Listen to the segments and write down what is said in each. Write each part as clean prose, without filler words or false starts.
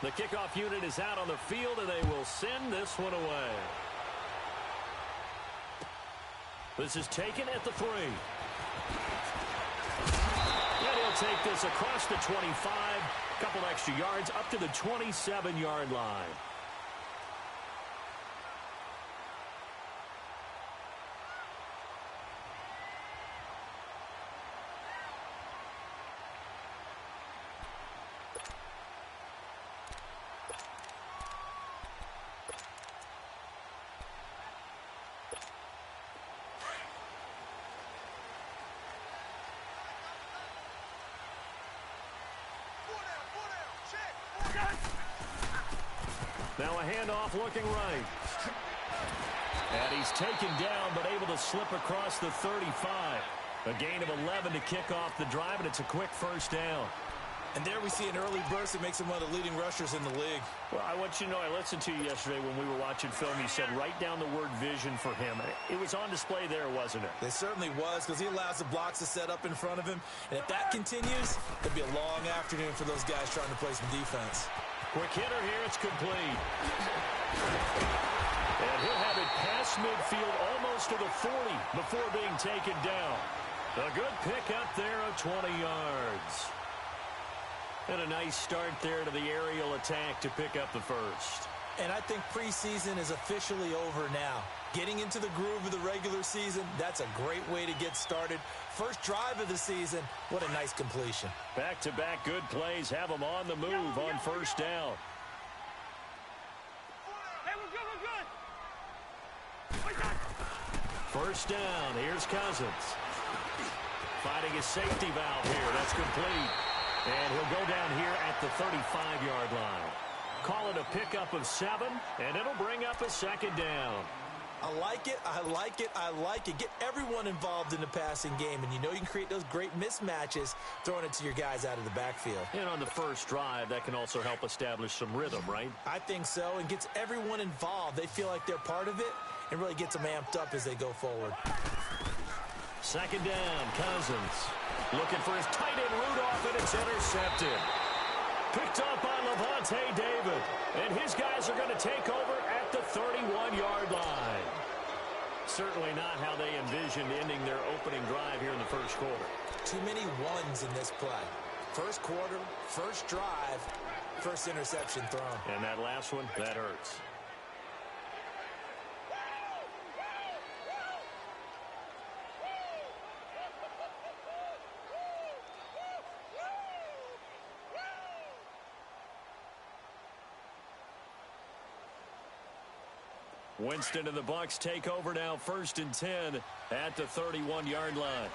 The kickoff unit is out on the field, and they will send this one away. This is taken at the 3. And he'll take this across the 25. A couple extra yards up to the 27-yard line. Now a handoff looking right. And he's taken down, but able to slip across the 35. A gain of 11 to kick off the drive, and it's a quick first down. And there we see an early burst that makes him one of the leading rushers in the league. Well, I want you to know, I listened to you yesterday when we were watching film. You said write down the word vision for him. It was on display there, wasn't it? It certainly was, because he allows the blocks to set up in front of him. And if that continues, it'll be a long afternoon for those guys trying to play some defense. Quick hitter here, it's complete. And he'll have it past midfield almost to the 40 before being taken down. A good pickup there of 20 yards. And a nice start there to the aerial attack to pick up the first. And I think preseason is officially over now. Getting into the groove of the regular season, that's a great way to get started. First drive of the season, what a nice completion. Back-to-back good plays have them on the move on first down. Hey, we're good. First down, here's Cousins. Fighting his safety valve here, that's complete. And he'll go down here at the 35-yard line. Call it a pickup of 7, and it'll bring up a second down. I like it, I like it, I like it. Get everyone involved in the passing game, and you know you can create those great mismatches throwing it to your guys out of the backfield. And on the first drive, that can also help establish some rhythm, right? I think so, and gets everyone involved. They feel like they're part of it, and really gets them amped up as they go forward. Second down, Cousins. Looking for his tight end Rudolph, and it's intercepted. Picked up by Levante David. And his guys are going to take over at the 31-yard line. Certainly not how they envisioned ending their opening drive here in the first quarter. Too many ones in this play. First quarter, first drive, first interception thrown. And that last one, that hurts. Winston and the Bucs take over now, 1st and 10 at the 31-yard line.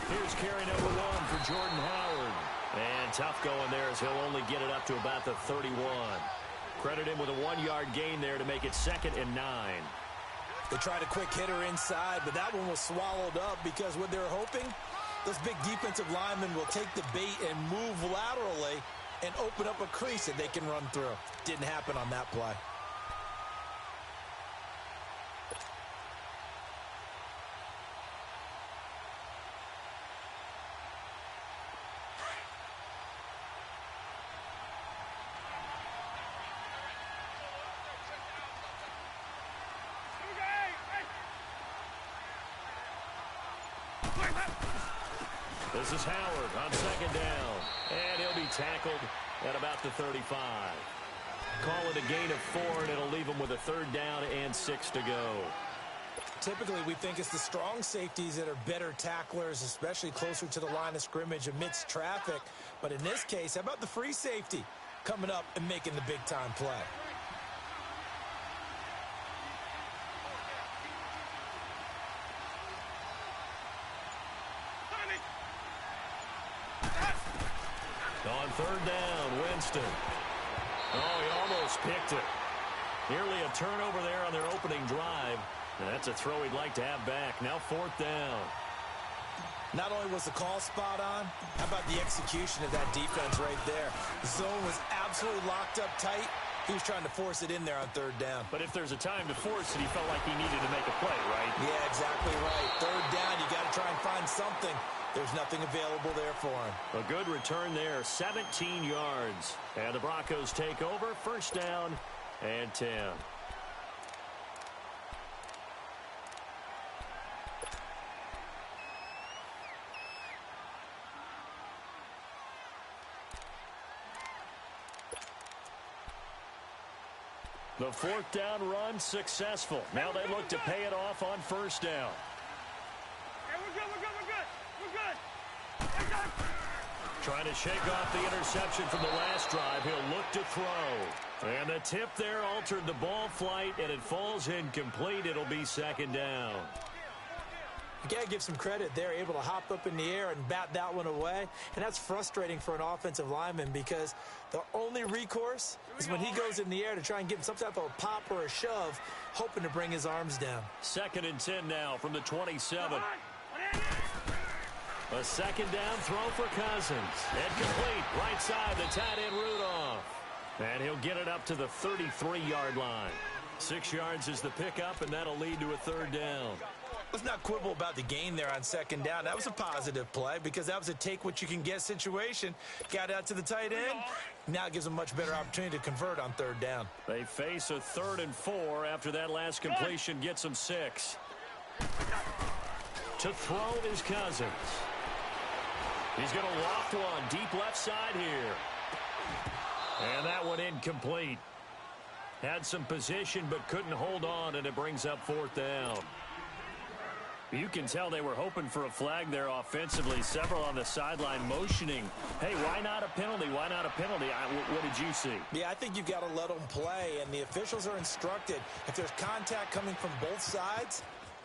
Here's carry number 1 for Jordan Howard. And tough going there as he'll only get it up to about the 31. Credit him with a 1-yard gain there to make it 2nd and 9. They tried a quick hitter inside, but that one was swallowed up because what they're hoping, those big defensive linemen will take the bait and move laterally and open up a crease that they can run through. Didn't happen on that play. This is Howard on 2nd down. And he'll be tackled at about the 35. Call it a gain of 4, and it'll leave him with a 3rd down and 6 to go. Typically, we think it's the strong safeties that are better tacklers, especially closer to the line of scrimmage amidst traffic. But in this case, how about the free safety coming up and making the big-time play? On 3rd down, Winston. Oh, he almost picked it. Nearly a turnover there on their opening drive. And that's a throw he'd like to have back. Now 4th down. Not only was the call spot on, how about the execution of that defense right there? The zone was absolutely locked up tight. He was trying to force it in there on third down. But if there's a time to force it, he felt like he needed to make a play, right? Yeah, exactly right. Third down, you got to try and find something. There's nothing available there for him. A good return there, 17 yards. And the Broncos take over, first down and 10. The fourth down run successful. Now they look to pay it off on first down. Hey, we're good. Trying to shake off the interception from the last drive. He'll look to throw. And the tip there altered the ball flight, and it falls incomplete. It'll be second down. You got to give some credit. They're able to hop up in the air and bat that one away. And that's frustrating for an offensive lineman because the only recourse is when he goes in the air to try and give him some type of a pop or a shove, hoping to bring his arms down. Second and 10 now from the 27. A second down throw for Cousins. And complete. Right side, the tight end Rudolph. And he'll get it up to the 33-yard line. 6 yards is the pickup, and that'll lead to a third down. Let's not quibble about the gain there on second down. That was a positive play because that was a take-what-you-can-get situation. Got out to the tight end. Now it gives them a much better opportunity to convert on third down. They face a 3rd and 4 after that last completion gets them 6. To throw is Cousins. He's going to loft one deep left side here. And that one incomplete. Had some position but couldn't hold on, and it brings up 4th down. You can tell they were hoping for a flag there offensively. Several on the sideline motioning. Hey, why not a penalty? Why not a penalty? What did you see? Yeah, I think you've got to let them play, and the officials are instructed. If there's contact coming from both sides,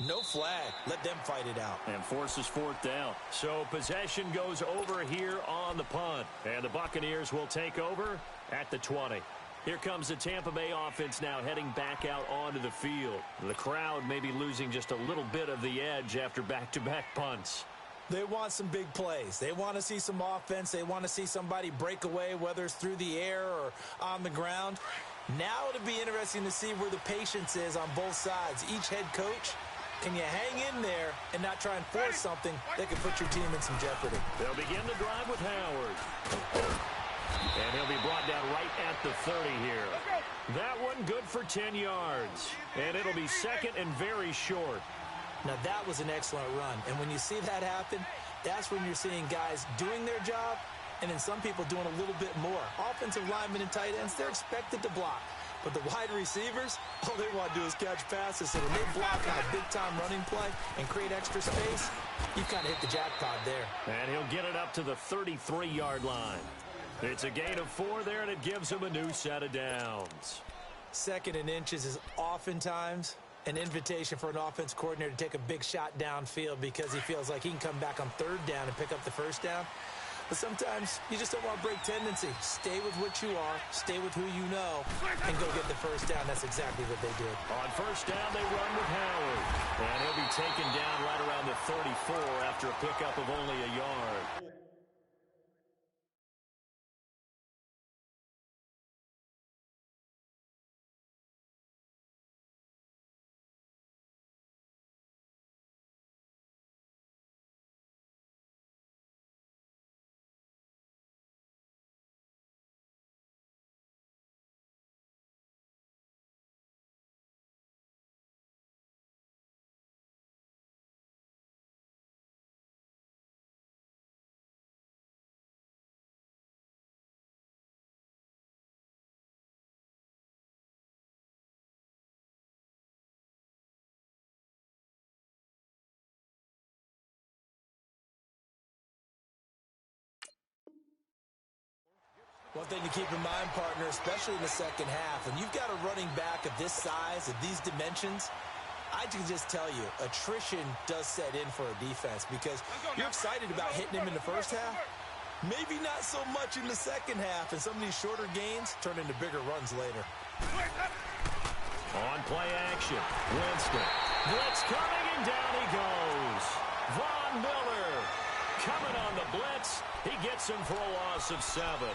no flag. Let them fight it out. And forces 4th down. So possession goes over here on the punt. And the Buccaneers will take over at the 20. Here comes the Tampa Bay offense now heading back out onto the field. The crowd may be losing just a little bit of the edge after back-to-back punts. They want some big plays. They want to see some offense. They want to see somebody break away, whether it's through the air or on the ground. Now it'll be interesting to see where the patience is on both sides. Each head coach, can you hang in there and not try and force something that could put your team in some jeopardy? They'll begin the drive with Howard. And he'll be brought down right at the 30 here. That one good for 10 yards. And it'll be second and very short. Now, that was an excellent run. And when you see that happen, that's when you're seeing guys doing their job and then some people doing a little bit more. Offensive linemen and tight ends, they're expected to block. But the wide receivers, all they want to do is catch passes. So when they block on a big-time running play and create extra space, you kind of hit the jackpot there. And he'll get it up to the 33-yard line. It's a gain of 4 there, and it gives him a new set of downs. 2nd and inches is oftentimes an invitation for an offense coordinator to take a big shot downfield because he feels like he can come back on 3rd down and pick up the 1st down. But sometimes you just don't want to break tendency. Stay with what you are, stay with who you know, and go get the 1st down. That's exactly what they did. On 1st down, they run with Howard. And he'll be taken down right around the 34 after a pickup of only a yard. One thing to keep in mind, partner, especially in the second half, when you've got a running back of this size, of these dimensions, I can just tell you, attrition does set in for a defense because you're excited about hitting him in the first half. Maybe not so much in the second half, and some of these shorter gains turn into bigger runs later. On play action, Winston. Blitz coming, and down he goes. Von Miller coming on the blitz. He gets him for a loss of 7.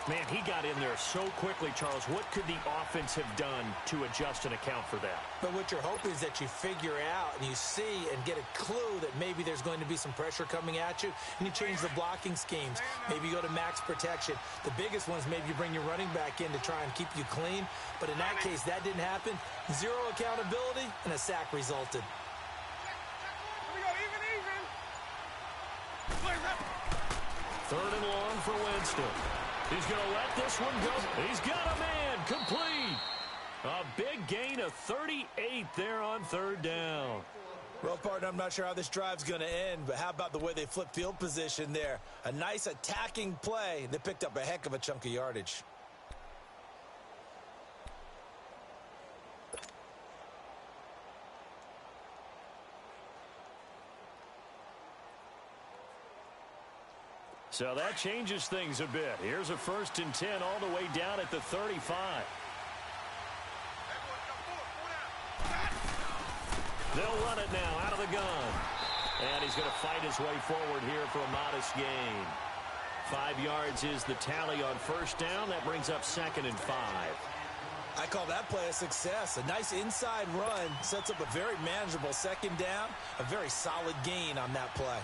Man, he got in there so quickly, Charles. What could the offense have done to adjust and account for that? But what you're hoping is that you figure out and you see and get a clue that maybe there's going to be some pressure coming at you, and you change the blocking schemes. Maybe you go to max protection. The biggest ones, maybe you bring your running back in to try and keep you clean. But in that case, that didn't happen. 0 accountability, and a sack resulted. Here we go, even. 3rd and long for Winston. He's going to let this one go. He's got a man complete. A big gain of 38 there on 3rd down. Well, partner, I'm not sure how this drive's going to end, but how about the way they flip field position there? A nice attacking play. They picked up a heck of a chunk of yardage. So that changes things a bit. Here's a 1st and 10 all the way down at the 35. They'll run it now out of the gun. And he's going to fight his way forward here for a modest gain. 5 yards is the tally on 1st down. That brings up 2nd and 5. I call that play a success. A nice inside run sets up a very manageable 2nd down. A very solid gain on that play.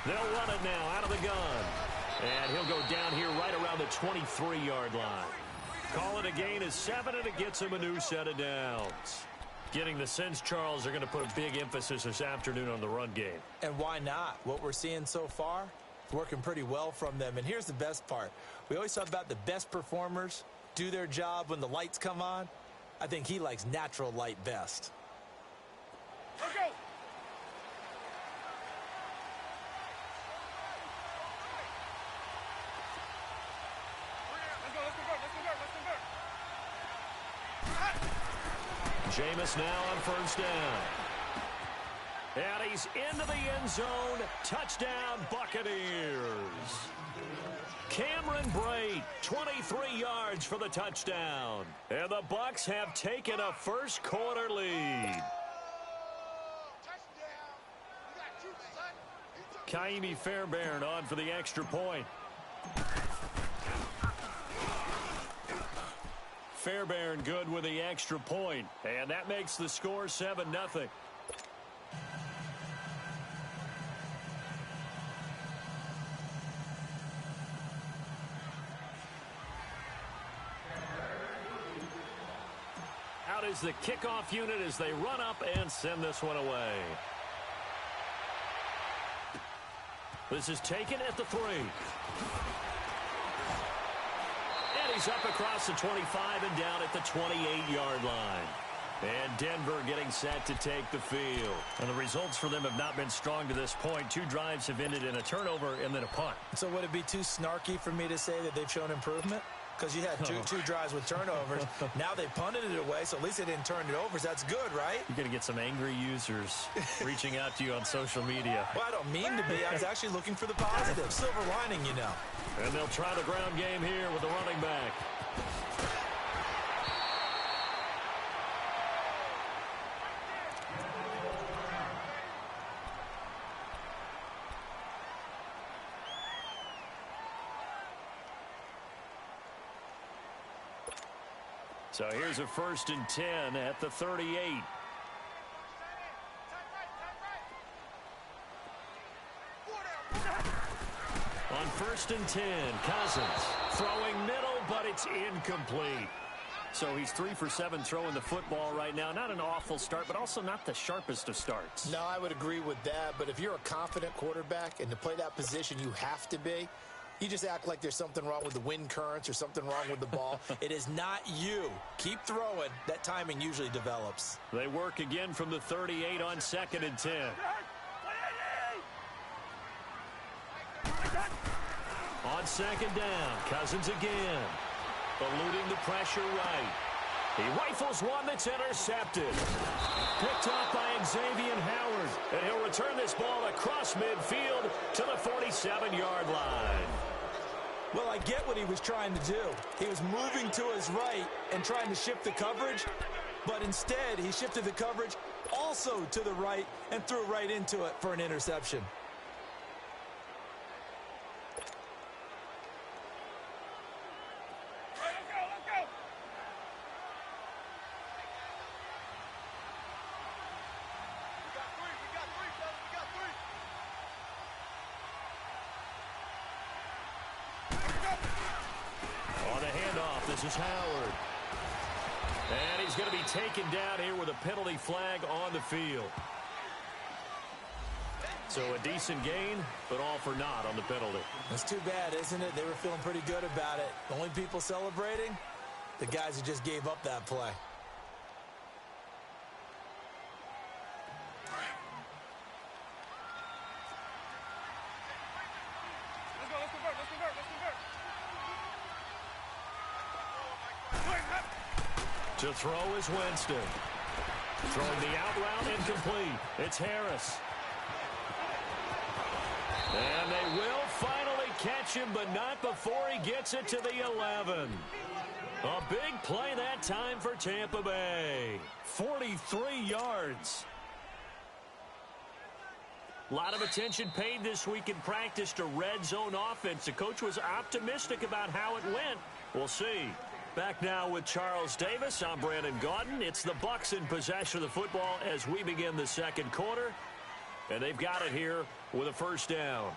They'll run it now out of the gun. And he'll go down here right around the 23-yard line. Call it a gain of 7, and it gets him a new set of downs. Getting the sense, Charles, they're going to put a big emphasis this afternoon on the run game. And why not? What we're seeing so far, it's working pretty well from them. And here's the best part. We always talk about the best performers do their job when the lights come on. I think he likes natural light best. Let's go. Jameis now on 1st down. And he's into the end zone. Touchdown, Buccaneers. Cameron Brate, 23 yards for the touchdown. And the Bucs have taken a first-quarter lead. Kaimi Fairbairn on for the extra point. Fairbairn good with the extra point, and that makes the score 7-0. Out is the kickoff unit as they run up and send this one away. This is taken at the 3. He's up across the 25 and down at the 28-yard line. And Denver getting set to take the field. And the results for them have not been strong to this point. 2 drives have ended in a turnover and then a punt. So would it be too snarky for me to say that they've shown improvement? Because you had two drives with turnovers. Now they punted it away, so at least they didn't turn it over. So that's good, right? You're going to get some angry users reaching out to you on social media. Well, I don't mean to be. I was actually looking for the positive. Silver lining, you know. And they'll try the ground game here with the running back. So here's a 1st and 10 at the 38. On 1st and 10, Cousins throwing middle, but it's incomplete. So he's 3 for 7 throwing the football right now. Not an awful start, but also not the sharpest of starts. No, I would agree with that. But if you're a confident quarterback and to play that position, you have to be. You just act like there's something wrong with the wind currents or something wrong with the ball. It is not you. Keep throwing. That timing usually develops. They work again from the 38 on 2nd and 10. On 2nd down, Cousins again. Eluding the pressure right. He rifles one that's intercepted. Picked up by Xavier Howard. And he'll return this ball across midfield to the 47-yard line. Well, I get what he was trying to do. He was moving to his right and trying to shift the coverage, but instead he shifted the coverage also to the right and threw right into it for an interception. This is Howard. And he's going to be taken down here with a penalty flag on the field. So a decent gain, but all for naught on the penalty. That's too bad, isn't it? They were feeling pretty good about it. The only people celebrating, the guys who just gave up that play. To throw is Winston. Throwing the out route incomplete. It's Harris. And they will finally catch him, but not before he gets it to the 11. A big play that time for Tampa Bay. 43 yards. A lot of attention paid this week in practice to red zone offense. The coach was optimistic about how it went. We'll see. Back now with Charles Davis. I'm Brandon Gaudin. It's the Bucs in possession of the football as we begin the second quarter. And they've got it here with a first down.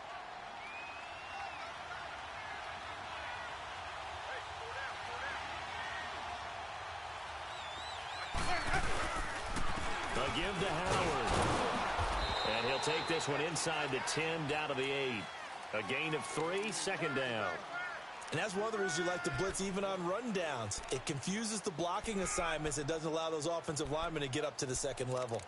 A give to Howard. And he'll take this one inside the 10 down to the 8. A gain of 3, second down. And that's one of the reasons you like to blitz even on rundowns. It confuses the blocking assignments. It doesn't allow those offensive linemen to get up to the second level.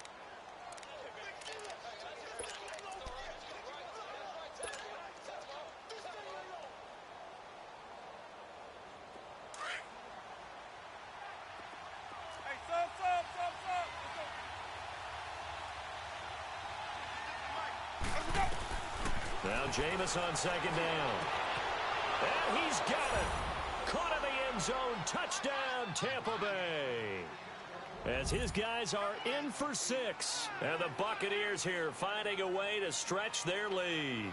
Now Jameis on second down. And he's got it. Caught in the end zone. Touchdown, Tampa Bay. As his guys are in for 6. And the Buccaneers here finding a way to stretch their lead.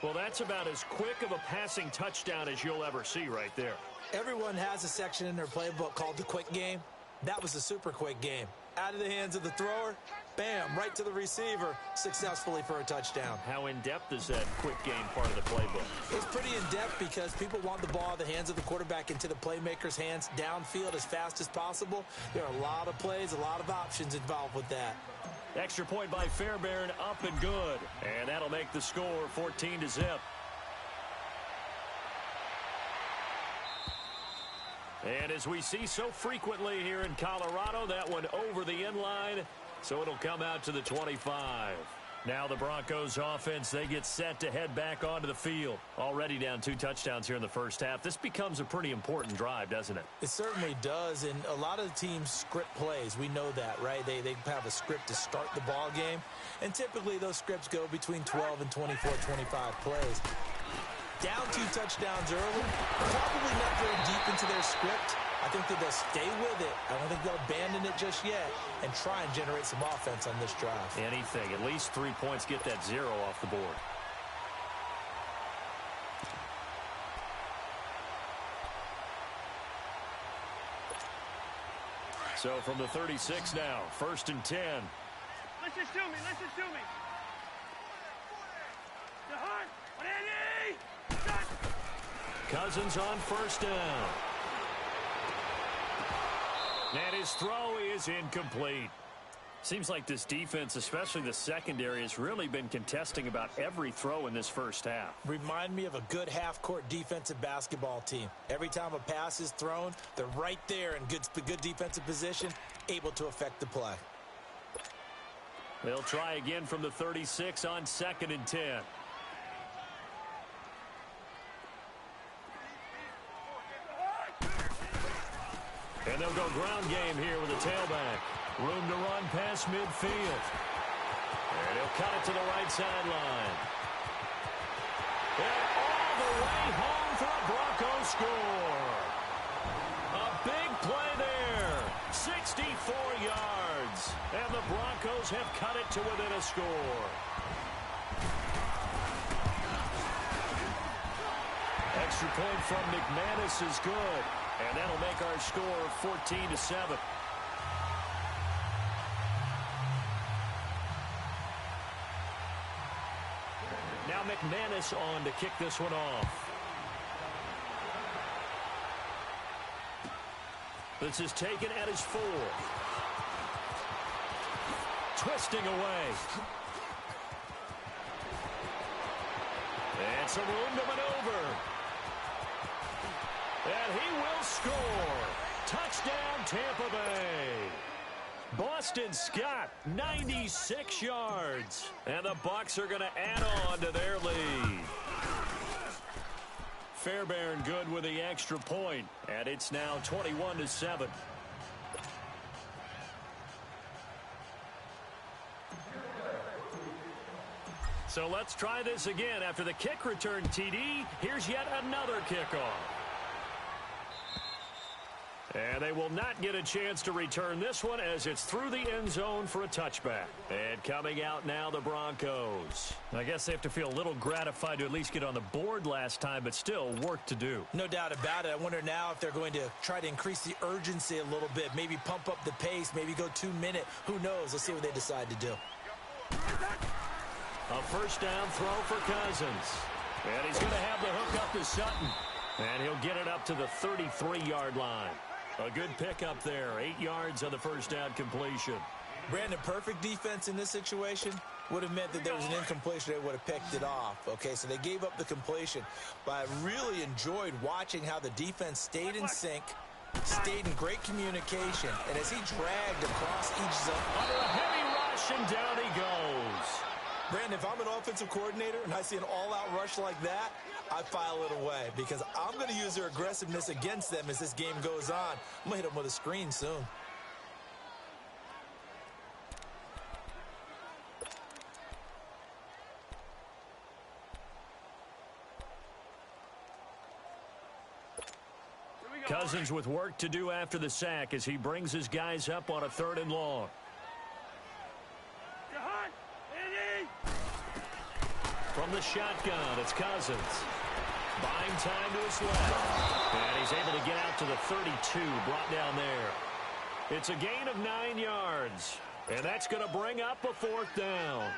Well, that's about as quick of a passing touchdown as you'll ever see right there. Everyone has a section in their playbook called the quick game. That was a super quick game. Out of the hands of the thrower, bam, right to the receiver, successfully for a touchdown. How in-depth is that quick game part of the playbook? It's pretty in-depth because people want the ball out of the hands of the quarterback into the playmaker's hands downfield as fast as possible. There are a lot of plays, a lot of options involved with that. Extra point by Fairbairn, up and good. And that'll make the score 14-0. And as we see so frequently here in Colorado, that one over the end line, so it'll come out to the 25. Now the Broncos offense, they get set to head back onto the field. Already down 2 touchdowns here in the first half. This becomes a pretty important drive, doesn't it? It certainly does, and a lot of the teams script plays. We know that, right? They have a script to start the ball game, and typically those scripts go between 12 and 24, 25 plays. Down 2 touchdowns early, probably not very deep into their script. I think that they'll stay with it. I don't think they'll abandon it just yet and try and generate some offense on this drive. Anything. At least 3 points. Get that 0 off the board. So from the 36 now, 1st and 10. Listen to me. Listen to me. The hunt. Cousins on first down. And his throw is incomplete. Seems like this defense, especially the secondary, has really been contesting about every throw in this first half. Remind me of a good half-court defensive basketball team. Every time a pass is thrown, they're right there in good defensive position, able to affect the play. They'll try again from the 36 on 2nd and 10. And they'll go ground game here with a tailback. Room to run past midfield. And he'll cut it to the right sideline. And all the way home for a Broncos score. A big play there. 64 yards. And the Broncos have cut it to within a score. Extra point from McManus is good. And that'll make our score 14-7. Now McManus on to kick this one off. This is taken at his 4. Twisting away. And some room to maneuver. And he will score. Touchdown, Tampa Bay. Boston Scott, 96 yards. And the Bucs are going to add on to their lead. Fairbairn good with the extra point. And it's now 21-7. So let's try this again. After the kick return TD, here's yet another kickoff. And they will not get a chance to return this one as it's through the end zone for a touchback. And coming out now, the Broncos. I guess they have to feel a little gratified to at least get on the board last time, but still work to do. No doubt about it. I wonder now if they're going to try to increase the urgency a little bit, maybe pump up the pace, maybe go 2-minute. Who knows? Let's see what they decide to do. A first down throw for Cousins. And he's going to have the hook up to Sutton. And he'll get it up to the 33-yard line. A good pickup there. 8 yards on the first down completion. Brandon, perfect defense in this situation would have meant that there was an incompletion. They would have picked it off. Okay, so they gave up the completion. But I really enjoyed watching how the defense stayed in sync, stayed in great communication. And as he dragged across each zone. Under a heavy rush, and down he goes. Brandon, if I'm an offensive coordinator and I see an all-out rush like that, I file it away because I'm going to use their aggressiveness against them as this game goes on. I'm going to hit them with a screen soon. Cousins with work to do after the sack as he brings his guys up on a 3rd and long. From the shotgun, it's Cousins. Buying time to his left. And he's able to get out to the 32, brought down there. It's a gain of 9 yards. And that's going to bring up a 4th down.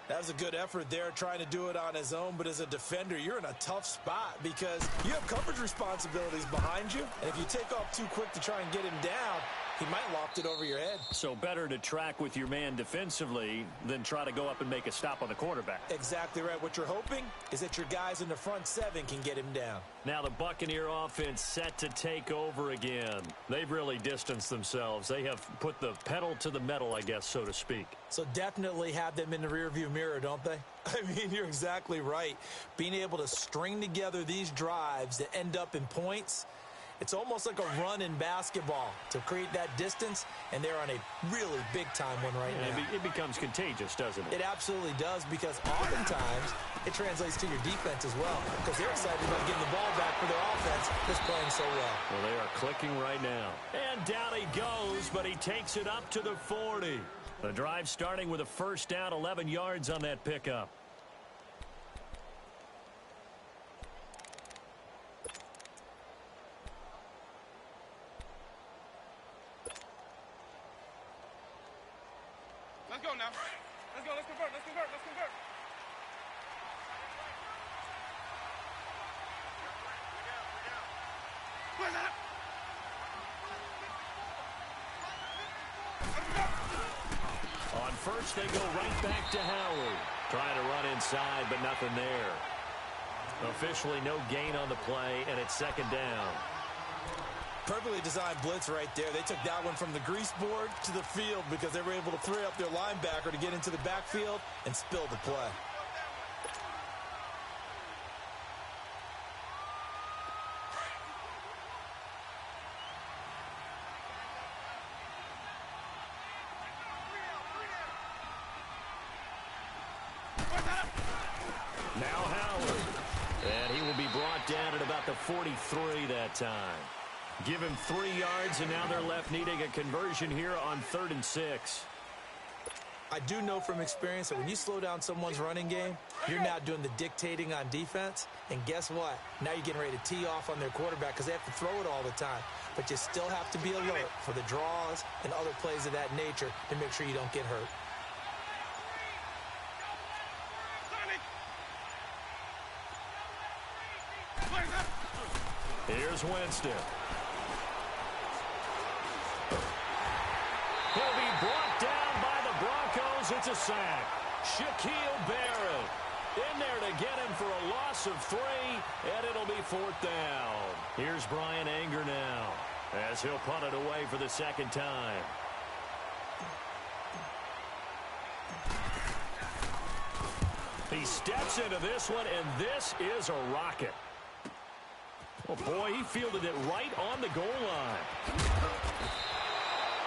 That was a good effort there, trying to do it on his own. But as a defender, you're in a tough spot because you have coverage responsibilities behind you. And if you take off too quick to try and get him down, he might loft it over your head. So better to track with your man defensively than try to go up and make a stop on the quarterback. Exactly right. What you're hoping is that your guys in the front 7 can get him down. Now the Buccaneer offense set to take over again. They've really distanced themselves. They have put the pedal to the metal, I guess, so to speak. So definitely have them in the rearview mirror, don't they? I mean, you're exactly right. Being able to string together these drives that end up in points, it's almost like a run in basketball to create that distance, and they're on a really big-time one right now. It becomes contagious, doesn't it? It absolutely does, because oftentimes it translates to your defense as well, because they're excited about getting the ball back for their offense that's playing so well. Well, they are clicking right now. And down he goes, but he takes it up to the 40. The drive starting with a first down, 11 yards on that pickup. Let's go now. Let's go. Let's convert. Let's convert. Let's convert. Where's that? On first, they go right back to Howard. Trying to run inside, but nothing there. Officially no gain on the play, and it's 2nd down. Perfectly designed blitz right there. They took that one from the grease board to the field because they were able to free up their linebacker to get into the backfield and spill the play. 43 that time. Give him 3 yards, and now they're left needing a conversion here on 3rd and 6. I do know from experience that when you slow down someone's running game, you're now doing the dictating on defense. And guess what? Now you're getting ready to tee off on their quarterback because they have to throw it all the time. But you still have to be alert for the draws and other plays of that nature to make sure you don't get hurt. Here's Winston. He'll be brought down by the Broncos. It's a sack. Shaquille Barrett in there to get him for a loss of 3, and it'll be 4th down. Here's Brian Anger now as he'll punt it away for the 2nd time. He steps into this one, and this is a rocket. Oh, boy, he fielded it right on the goal line.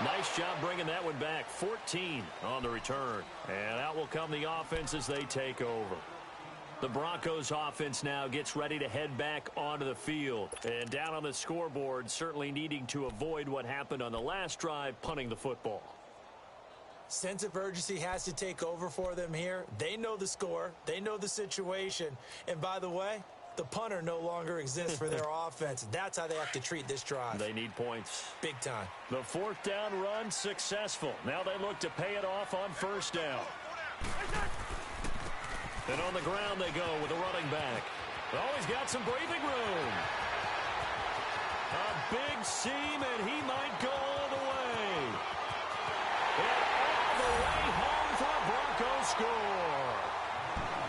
Nice job bringing that one back. 14 on the return. And out will come the offense as they take over. The Broncos offense now gets ready to head back onto the field. And down on the scoreboard, certainly needing to avoid what happened on the last drive, punting the football. Sense of urgency has to take over for them here. They know the score. They know the situation. And by the way, the punter no longer exists for their offense. That's how they have to treat this drive. They need points. Big time. The 4th down run successful. Now they look to pay it off on 1st down. And on the ground they go with the running back. Oh, he's got some breathing room. A big seam, and he might go all the way. And all the way home for a Broncos score.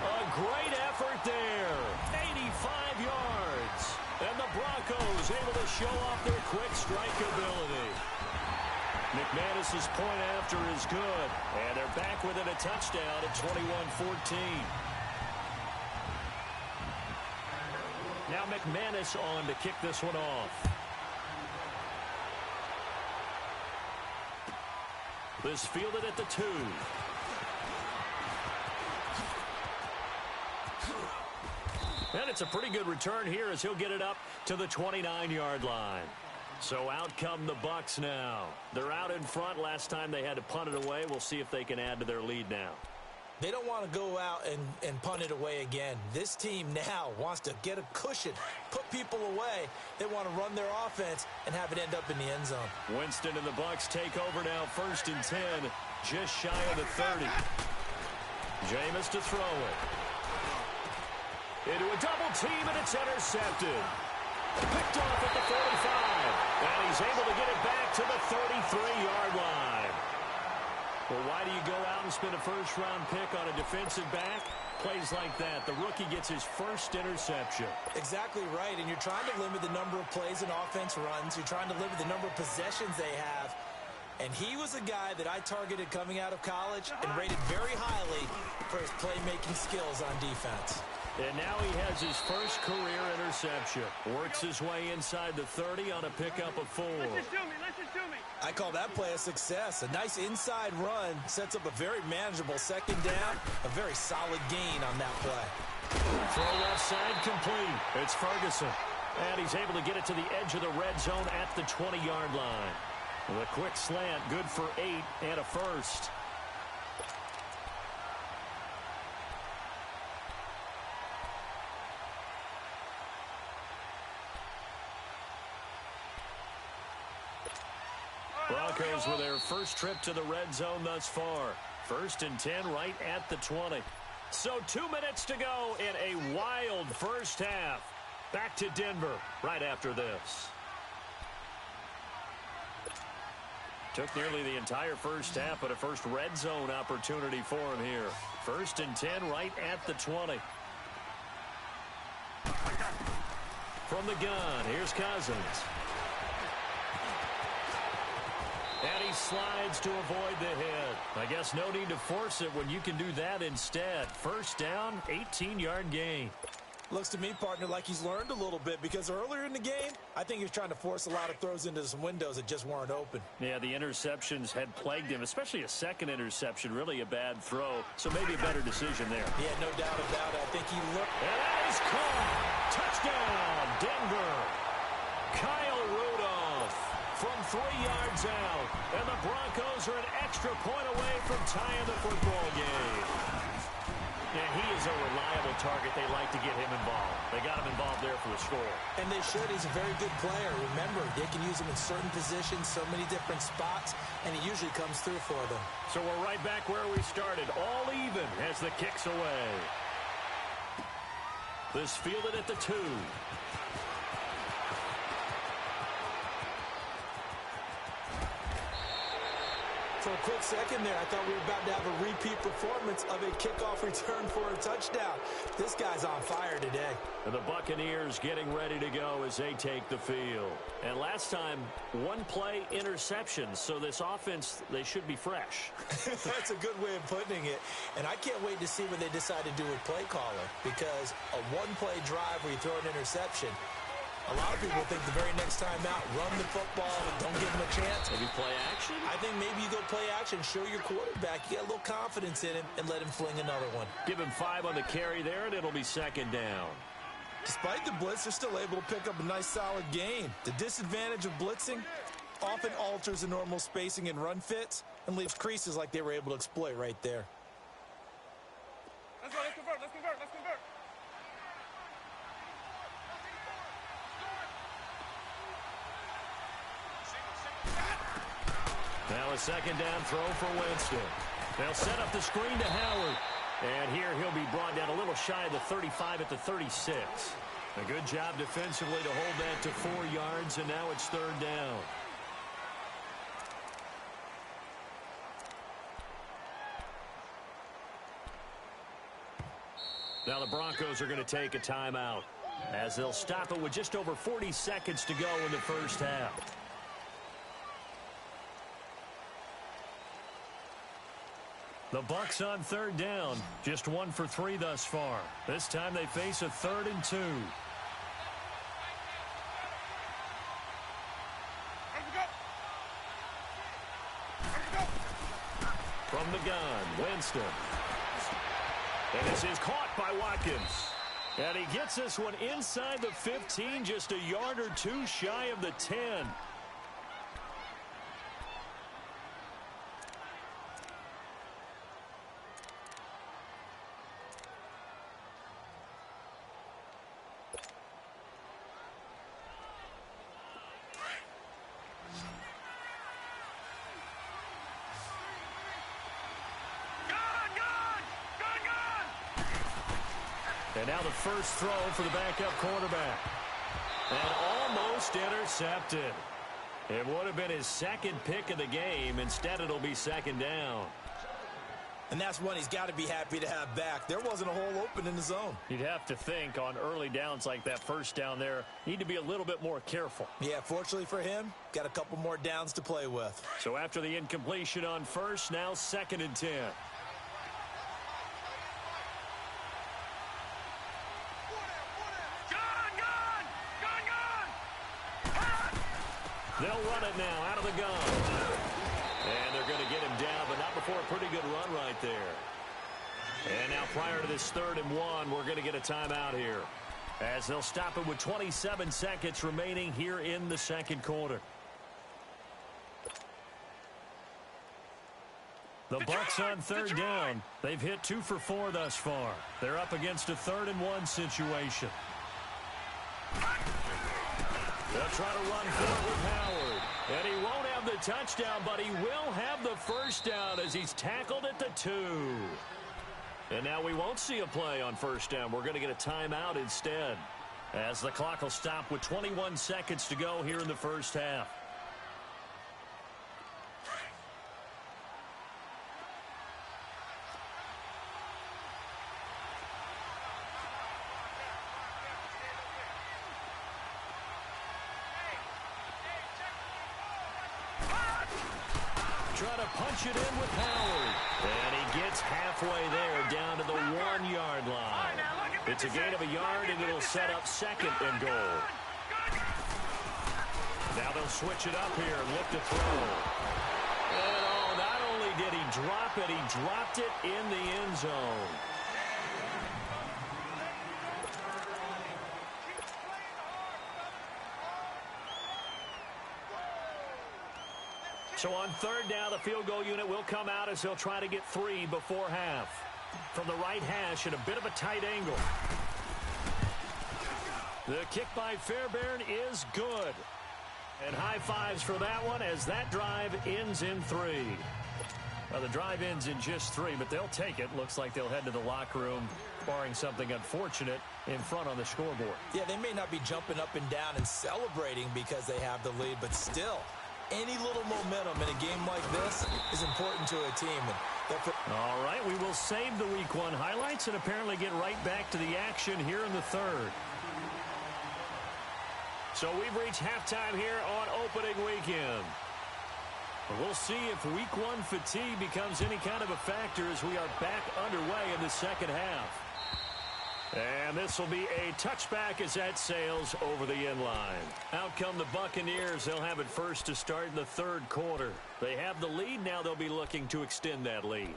A great effort there. 85 yards. And the Broncos able to show off their quick strike ability. McManus's point after is good. And they're back within a touchdown at 21-14. Now McManus on to kick this one off. This fielded at the 2. And it's a pretty good return here as he'll get it up to the 29-yard line. So out come the Bucs now. They're out in front. Last time they had to punt it away. We'll see if they can add to their lead now. They don't want to go out and punt it away again. This team now wants to get a cushion, put people away. They want to run their offense and have it end up in the end zone. Winston and the Bucs take over now, 1st and 10, just shy of the 30. Jameis to throw it. Into a double team, and it's intercepted. Picked off at the 45. And he's able to get it back to the 33-yard line. Well, why do you go out and spend a 1st-round pick on a defensive back? Plays like that. The rookie gets his 1st interception. Exactly right, and you're trying to limit the number of plays an offense runs. You're trying to limit the number of possessions they have. And he was a guy that I targeted coming out of college and rated very highly for his playmaking skills on defense. And now he has his 1st career interception. Works his way inside the 30 on a pickup of 4. Listen to me. I call that play a success. A nice inside run sets up a very manageable 2nd down. A very solid gain on that play. Throw left side complete. It's Ferguson. And he's able to get it to the edge of the red zone at the 20-yard line. The quick slant, good for 8 and a 1st. Broncos with their 1st trip to the red zone thus far. 1st and 10 right at the 20. So 2 minutes to go in a wild 1st half. Back to Denver right after this. Took nearly the entire 1st half, but a 1st red zone opportunity for him here. 1st and 10 right at the 20. From the gun, here's Cousins. And he slides to avoid the hit. I guess no need to force it when you can do that instead. 1st down, 18-yard gain. Looks to me, partner, like he's learned a little bit because earlier in the game, I think he was trying to force a lot of throws into some windows that just weren't open. Yeah, the interceptions had plagued him, especially a second interception, really a bad throw. So maybe a better decision there. Yeah, no doubt about it. I think he looked. And that is caught. Touchdown, Denver. Kyle Rudolph from 3 yards out. And the Broncos are an extra point away from tying the football game. Yeah, he is a reliable target. They like to get him involved. They got him involved there for the score. And they should. He's a very good player. Remember, they can use him in certain positions, so many different spots, and he usually comes through for them. So we're right back where we started, all even as the kick's away. This fielded at the 2. For a quick second there, I thought we were about to have a repeat performance of a kickoff return for a touchdown. This guy's on fire today. And the Buccaneers getting ready to go as they take the field. And last time, 1-play interceptions, so this offense, they should be fresh. That's a good way of putting it. And I can't wait to see what they decide to do with play caller, because a 1-play drive where you throw an interception, a lot of people think the very next time out, run the football, don't give him a chance. Maybe play action? I think maybe you go play action, show your quarterback, you get a little confidence in him, and let him fling another one. Give him 5 on the carry there, and it'll be second down. Despite the blitz, they're still able to pick up a nice, solid gain. The disadvantage of blitzing often alters the normal spacing and run fits and leaves creases like they were able to exploit right there. Let's go, let's convert, let's convert, let's convert. Now a second down throw for Winston. They'll set up the screen to Howard. And here he'll be brought down a little shy of the 35 at the 36. A good job defensively to hold that to 4 yards, and now it's third down. Now the Broncos are going to take a timeout as they'll stop it with just over 40 seconds to go in the first half. The Bucs on third down, just 1 for 3 thus far. This time they face a 3rd and 2. From the gun, Winston. And this is caught by Watkins. And he gets this one inside the 15, just a yard or 2 shy of the 10. And now the first throw for the backup quarterback. And almost intercepted. It would have been his second pick of the game. Instead, it'll be second down. And that's one he's got to be happy to have back. There wasn't a hole open in the zone. You'd have to think on early downs like that first down there, need to be a little bit more careful. Yeah, fortunately for him, got a couple more downs to play with. So after the incompletion on first, now 2nd and 10. They'll run it now out of the gun. And they're going to get him down, but not before a pretty good run right there. And now prior to this 3rd and 1, we're going to get a timeout here, as they'll stop it with 27 seconds remaining here in the second quarter. The Bucs on third down. They've hit 2 for 4 thus far. They're up against a 3rd and 1 situation. They'll try to run for it with Howard. And he won't have the touchdown, but he will have the first down as he's tackled at the 2. And now we won't see a play on first down. We're going to get a timeout instead, as the clock will stop with 21 seconds to go here in the first half. Trying to punch it in with Howard. And he gets halfway there, down to the 1-yard line. It's a gain of a yard, and it'll set up second and goal. Now they'll switch it up here and look to throw. And oh, not only did he drop it, he dropped it in the end zone. So on third down, the field goal unit will come out as they'll try to get 3 before half. From the right hash at a bit of a tight angle. The kick by Fairbairn is good. And high fives for that one as that drive ends in 3. Well, the drive ends in just 3, but they'll take it. Looks like they'll head to the locker room, barring something unfortunate in front on the scoreboard. Yeah, they may not be jumping up and down and celebrating because they have the lead, but still, any little momentum in a game like this is important to a team. All right, we will save the Week 1 highlights and apparently get right back to the action here in the third. So we've reached halftime here on opening weekend. We'll see if Week 1 fatigue becomes any kind of a factor as we are back underway in the second half. And this will be a touchback as that sails over the end line. Out come the Buccaneers. They'll have it first to start in the third quarter. They have the lead. Now they'll be looking to extend that lead.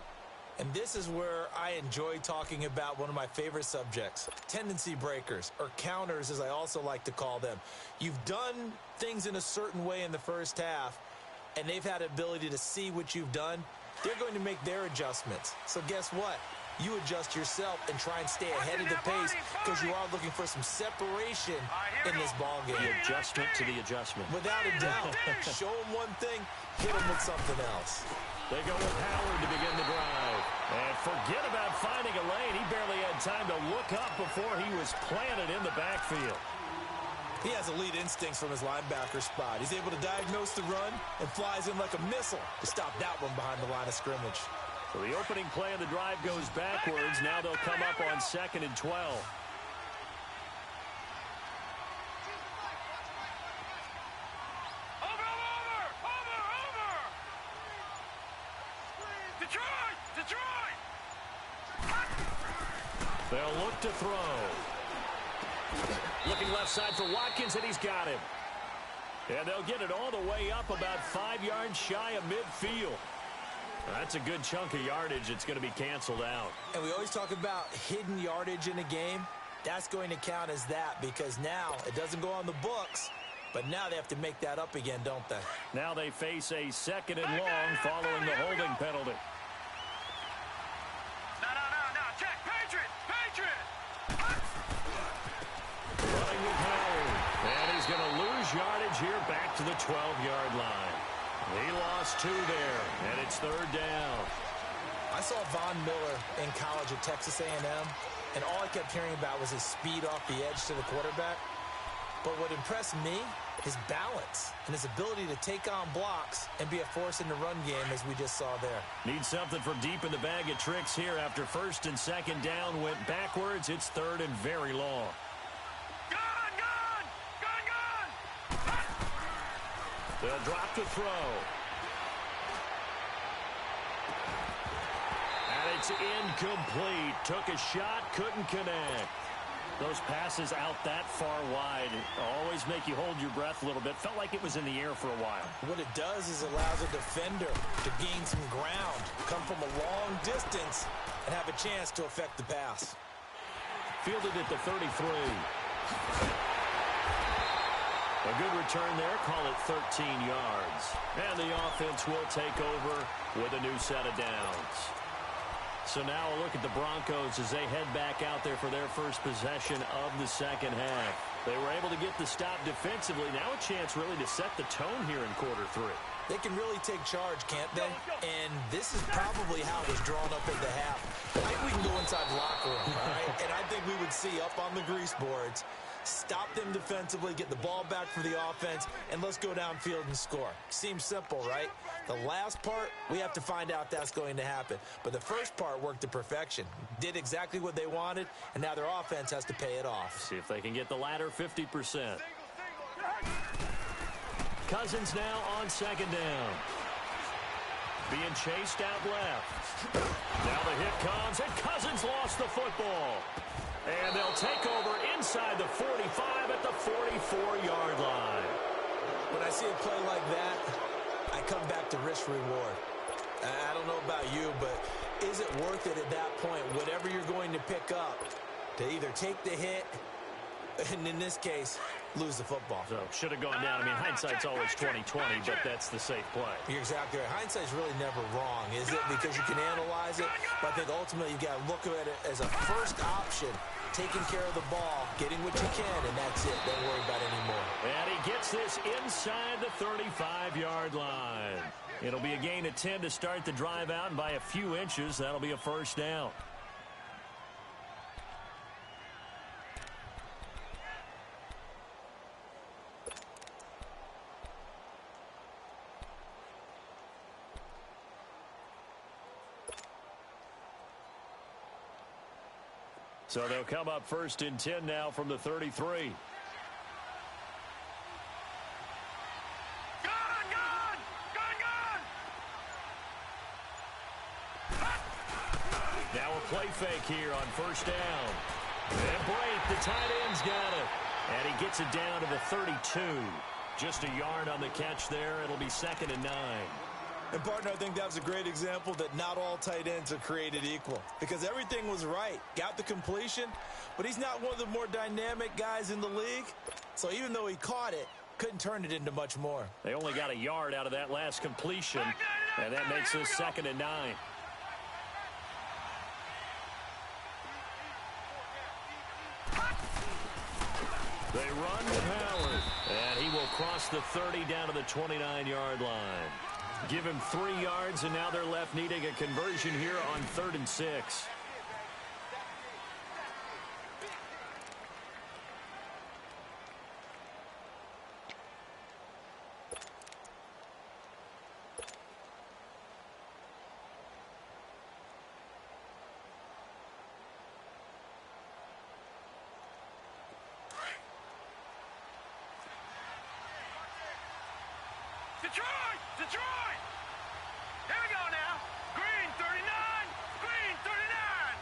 And this is where I enjoy talking about one of my favorite subjects, tendency breakers, or counters as I also like to call them. You've done things in a certain way in the first half, and they've had the ability to see what you've done. They're going to make their adjustments. So guess what? You adjust yourself and try and stay ahead of the pace because you are looking for some separation in this ball game. The adjustment to the adjustment. Without a doubt. Show them one thing, hit them with something else. They go with Howard to begin the drive. And forget about finding a lane. He barely had time to look up before he was planted in the backfield. He has elite instincts from his linebacker spot. He's able to diagnose the run and flies in like a missile to stop that one behind the line of scrimmage. So the opening play of the drive goes backwards. Now they'll come up on 2nd and 12. Over! Detroit! They'll look to throw. Looking left side for Watkins, and he's got him. And they'll get it all the way up about 5 yards shy of midfield. That's a good chunk of yardage. It's going to be canceled out. And we always talk about hidden yardage in a game. That's going to count as that because now it doesn't go on the books, but now they have to make that up again, don't they? Now they face a 2nd and long following the holding penalty. No. Check. Patriot! Running with Howard. And he's going to lose yardage here back to the 12-yard line. He lost 2 there, and it's 3rd down. I saw Von Miller in college at Texas A&M, and all I kept hearing about was his speed off the edge to the quarterback. But what impressed me, his balance and his ability to take on blocks and be a force in the run game as we just saw there. Need something from deep in the bag of tricks here after 1st and 2nd down went backwards. It's 3rd and very long. They'll drop to throw. And it's incomplete. Took a shot, couldn't connect. Those passes out that far wide always make you hold your breath a little bit. Felt like it was in the air for a while. What it does is allows a defender to gain some ground, come from a long distance, and have a chance to affect the pass. Fielded at the 33. A good return there. Call it 13 yards. And the offense will take over with a new set of downs. So now a look at the Broncos as they head back out there for their first possession of the second half. They were able to get the stop defensively. Now a chance really to set the tone here in quarter 3. They can really take charge, can't they? And this is probably how it was drawn up at the half. I think we can go inside the locker room, all right? And I think we would see up on the grease boards, stop them defensively, get the ball back for the offense, and let's go downfield and score. Seems simple, right? The last part, we have to find out that's going to happen. But the first part worked to perfection. Did exactly what they wanted, and now their offense has to pay it off. See if they can get the latter 50%. Cousins now on 2nd down. Being chased out left. Now the hit comes, and Cousins lost the football. And they'll take over inside the 45 at the 44-yard line. When I see a play like that, I come back to risk-reward. I don't know about you, but is it worth it at that point, whatever you're going to pick up, to either take the hit, and in this case, lose the football? So should have gone down. I mean, hindsight's always 20/20, but that's the safe play. You're exactly right. Hindsight's really never wrong, is it? Because you can analyze it, but I think ultimately you got to look at it as a first option, taking care of the ball, getting what you can, and that's it. Don't worry about it anymore. And he gets this inside the 35-yard line. It'll be a gain of 10 to start the drive out, and by a few inches, that'll be a first down. So they'll come up first and 10 now from the 33. Now a play fake here on first down. And Brate, the tight end's got it. And he gets it down to the 32. Just a yard on the catch there. It'll be second and 9. And, partner, I think that was a great example that not all tight ends are created equal, because everything was right. Got the completion, but he's not one of the more dynamic guys in the league. So even though he caught it, couldn't turn it into much more. They only got a yard out of that last completion, and that makes this second and 9. They run with Howard, and he will cross the 30 down to the 29-yard line. Give him 3 yards, and now they're left needing a conversion here on 3rd and 6. Detroit! Detroit! Here we go now. Green 39. Green 39.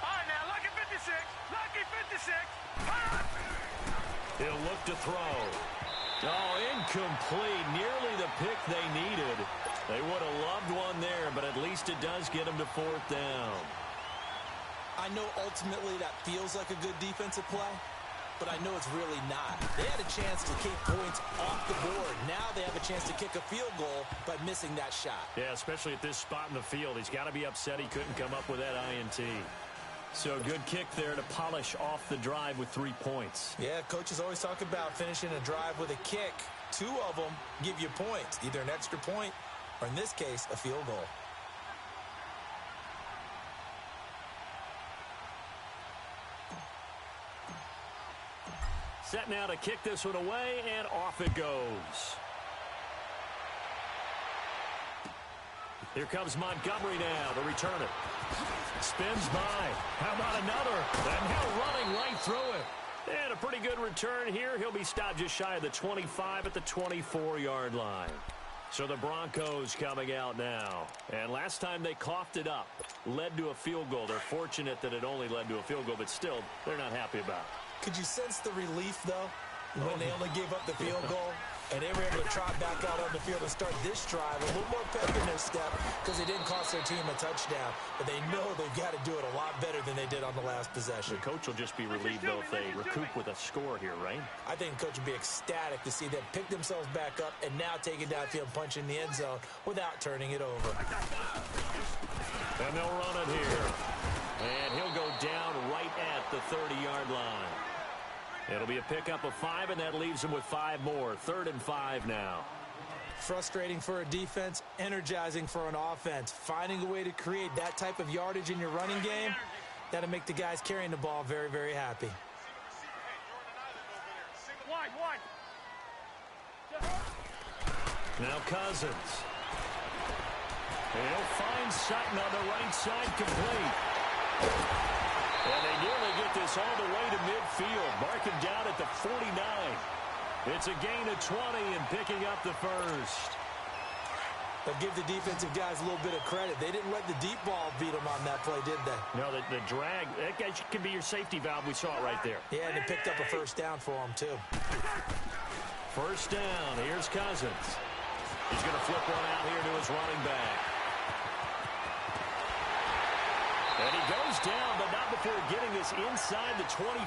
All right, now, lucky 56. Lucky 56. He'll look to throw. Oh, incomplete. Nearly the pick they needed. They would have loved one there, but at least it does get them to 4th down. I know ultimately that feels like a good defensive play, but I know it's really not. They had a chance to kick points off the board. Now they have a chance to kick a field goal by missing that shot. Yeah, especially at this spot in the field. He's got to be upset he couldn't come up with that INT. So good kick there to polish off the drive with 3 points. Yeah, coaches always talk about finishing a drive with a kick. 2 of them give you points, either an extra point or, in this case, a field goal. Set now to kick this one away, and off it goes. Here comes Montgomery now to return it. Spins by. How about another? And now running right through it. And a pretty good return here. He'll be stopped just shy of the 25 at the 24-yard line. So the Broncos coming out now. And last time they coughed it up, led to a field goal. They're fortunate that it only led to a field goal, but still, they're not happy about it. Could you sense the relief, though, when they only gave up the field goal? And they were able to trot back out on the field and start this drive a little more pep in their step because it didn't cost their team a touchdown. But they know they've got to do it a lot better than they did on the last possession. The coach will just be relieved, though, if they recoup with a score here, right? I think the coach will be ecstatic to see them pick themselves back up and now take it downfield, punch in the end zone without turning it over. And they'll run it here. And he'll go down right at the 30-yard line. It'll be a pickup of 5, and that leaves him with 5 more. 3rd and 5 now. Frustrating for a defense, energizing for an offense. Finding a way to create that type of yardage in your running game, that'll make the guys carrying the ball very, very happy. Now Cousins. He'll find Sutton on the right side, complete. And they nearly get this all the way to midfield. Marking down at the 49. It's a gain of 20 and picking up the first. But give the defensive guys a little bit of credit. They didn't let the deep ball beat them on that play, did they? No, the drag, that could be your safety valve. We saw it right there. Yeah, and it picked up a first down for them, too. First down. Here's Cousins. He's going to flip one out here to his running back. And he goes down, but not before getting this inside the 25.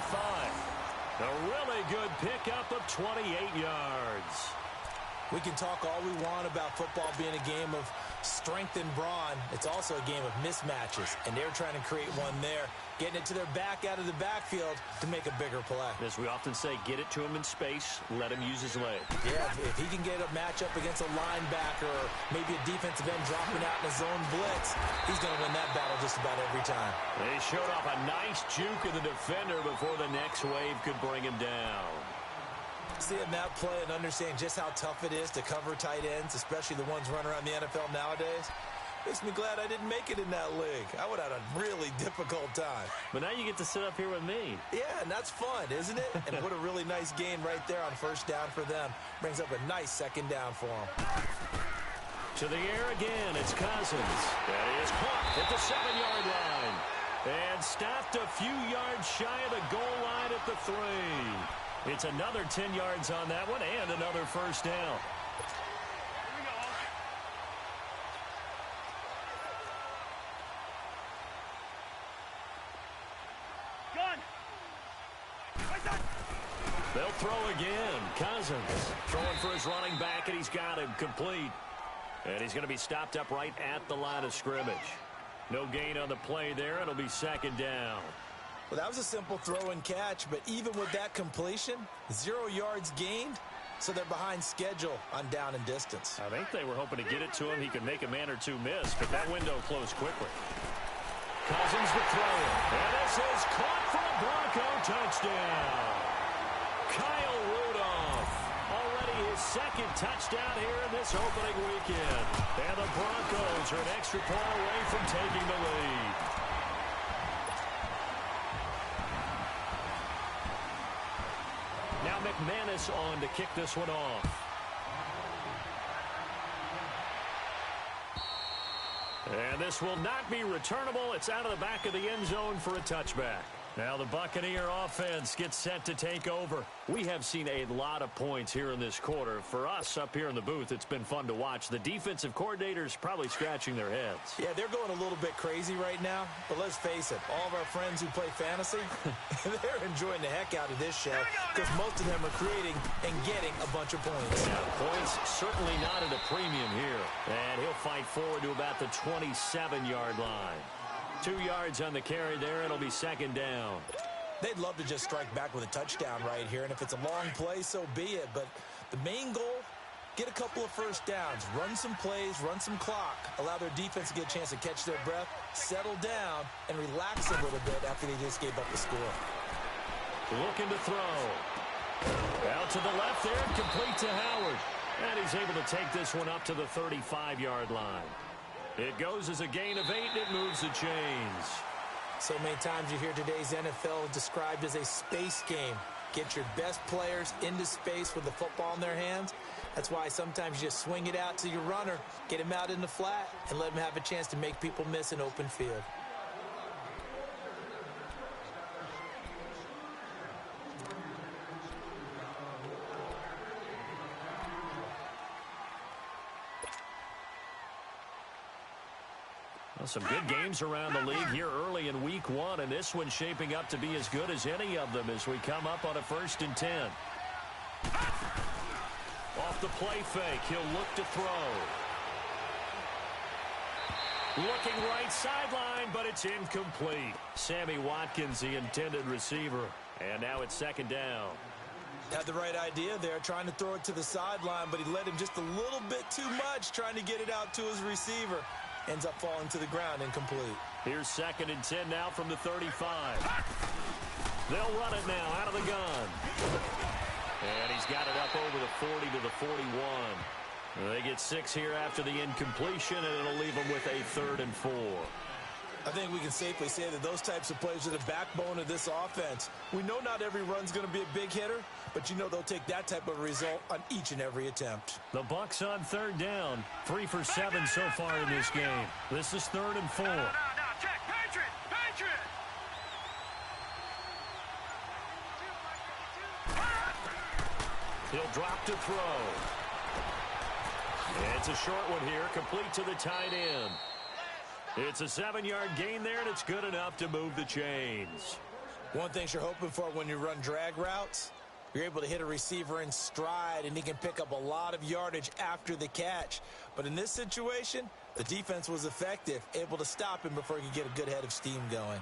A really good pickup of 28 yards. We can talk all we want about football being a game of strength and brawn. It's also a game of mismatches, and they're trying to create one there, getting it to their back out of the backfield to make a bigger play. As we often say, get it to him in space, let him use his leg. Yeah, if he can get a matchup against a linebacker or maybe a defensive end dropping out in a zone blitz, he's going to win that battle just about every time. They showed off a nice juke of the defender before the next wave could bring him down. Seeing that play and understanding just how tough it is to cover tight ends, especially the ones running around the NFL nowadays, makes me glad I didn't make it in that league. I would have had a really difficult time. But now you get to sit up here with me. Yeah, and that's fun, isn't it? And what a really nice gain right there on first down for them. Brings up a nice second down for them. To the air again, it's Cousins. That is caught at the 7-yard line. And stopped a few yards shy of the goal line at the 3. It's another 10 yards on that one and another first down. Here we go. Gun. Right there. They'll throw again. Cousins throwing for his running back, and he's got him complete. And he's going to be stopped up right at the line of scrimmage. No gain on the play there. It'll be second down. Well, that was a simple throw and catch, but even with that completion, 0 yards gained, so they're behind schedule on down and distance. I think they were hoping to get it to him. He could make a man or two miss, but that window closed quickly. Cousins the throw. And this is caught for a Bronco touchdown. Kyle Rudolph. Already his second touchdown here in this opening weekend. And the Broncos are an extra point away from taking the lead. Now McManus on to kick this one off. And this will not be returnable. It's out of the back of the end zone for a touchback. Now the Buccaneer offense gets set to take over. We have seen a lot of points here in this quarter. For us up here in the booth, it's been fun to watch. The defensive coordinators probably scratching their heads. Yeah, they're going a little bit crazy right now. But let's face it, all of our friends who play fantasy, they're enjoying the heck out of this show because most of them are creating and getting a bunch of points. Yeah, points certainly not at a premium here. And he'll fight forward to about the 27-yard line. 2 yards on the carry there. It'll be second down. They'd love to just strike back with a touchdown right here, and if it's a long play, so be it. But the main goal, get a couple of first downs, run some plays, run some clock, allow their defense to get a chance to catch their breath, settle down, and relax a little bit after they just gave up the score. Looking to throw. Out to the left there, complete to Howard. And he's able to take this one up to the 35-yard line. It goes as a gain of 8, and it moves the chains. So many times you hear today's NFL described as a space game. Get your best players into space with the football in their hands. That's why sometimes you just swing it out to your runner, get him out in the flat, and let him have a chance to make people miss an open field. Well, some good games around the league here early in week 1, and this one's shaping up to be as good as any of them as we come up on a 1st and 10. Off the play fake, he'll look to throw. Looking right sideline, but it's incomplete. Sammy Watkins, the intended receiver. And now it's second down. Had the right idea there, trying to throw it to the sideline, but he let him just a little bit too much, trying to get it out to his receiver. Ends up falling to the ground, incomplete. Here's 2nd and 10 now from the 35. They'll run it now out of the gun. And he's got it up over the 40 to the 41. They get 6 here after the incompletion, and it'll leave them with a 3rd and 4. I think we can safely say that those types of plays are the backbone of this offense. We know not every run's going to be a big hitter, but you know they'll take that type of result on each and every attempt. The Bucs on third down. 3 for 7 so far in this game. This is 3rd and 4. No, check. Patriot! Patriot! He'll drop to throw. It's a short one here, complete to the tight end. It's a 7-yard gain there, and it's good enough to move the chains. One thing you're hoping for when you run drag routes, you're able to hit a receiver in stride, and he can pick up a lot of yardage after the catch. But in this situation, the defense was effective, able to stop him before he could get a good head of steam going.